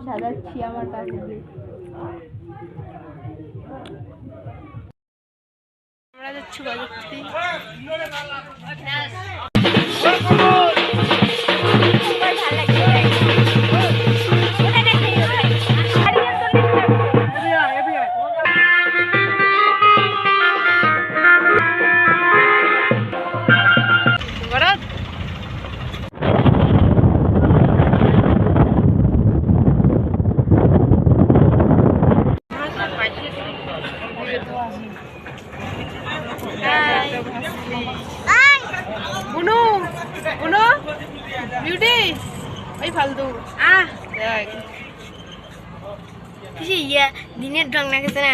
সাজাচ্ছি আমার কাছে আমরা যাচ্ছি বাজাচ্ছি फालतू किसी ये दिनेर ढंग ना कितने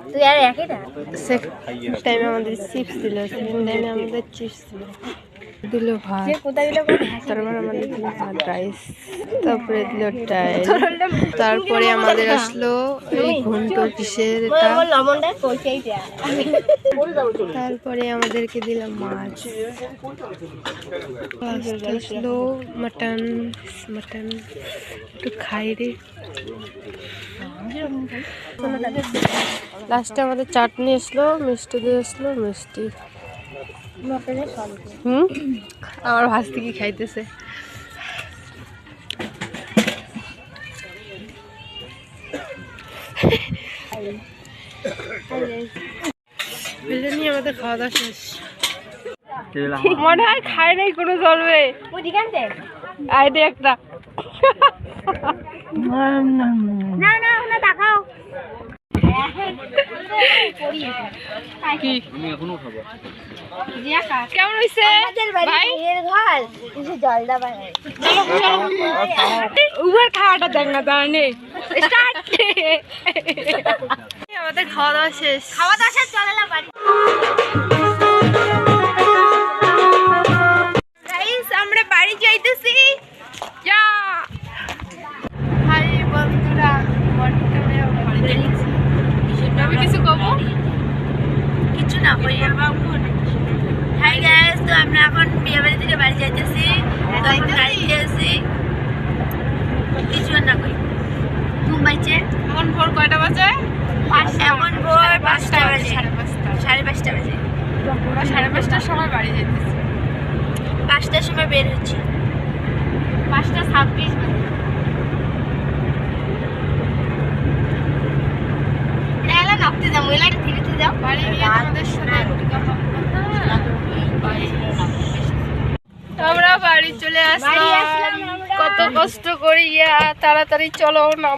तो यार टाइम चिप्स दिल टाइम चिप्स दिल भात তারপরে আমাদের দিল ভাত রাইস তারপরে দিল ডাল তারপরে আমাদের আসলো এই ঘন্ট কিসের এটা লবণটা কইতেই দেয়া তারপরে আমাদেরকে দিল মাছ আসলো মটন একটু খাই রে লাস্টে আমাদের চাটনি আসলো মিষ্টি দিয়ে আসলো মিষ্টি আমার ভাস্তি কি খাইতেছে আমাদের খাওয়া দাওয়া শেষ মনে হয় খায় নাই কোনো চলবে আইডে একটা দেখাও কেমন হয়েছে খাওয়াটা দেখ না তাহলে আমাদের খাওয়া দাওয়া শেষ চলে না বাড়ি আমরা বাড়ি যাইতেছি বন্ধুরা আমি কিছু কবো কিছু না করি হাই গাইস তো আমরা এখন বিয়ে বাড়ি থেকে বাড়ি যাইতেছি গাড়িতে আছি কিছু না করি ঘুমাইছে এখন ভোর কয়টা বাজে এখন ভোর 5টা বাজে 5:30 বাজে 5:30টার সময় বাড়ি যাইতেছি 5টার সময় বের হচ্ছি 5:26 বাজে নাপতে যাবো এলাকা ফিরতে যাও বাড়ি গিয়ে আমাদের সাথে আমরা বাড়ি চলে আসলাম কত কষ্ট করি তাড়াতাড়ি চলো না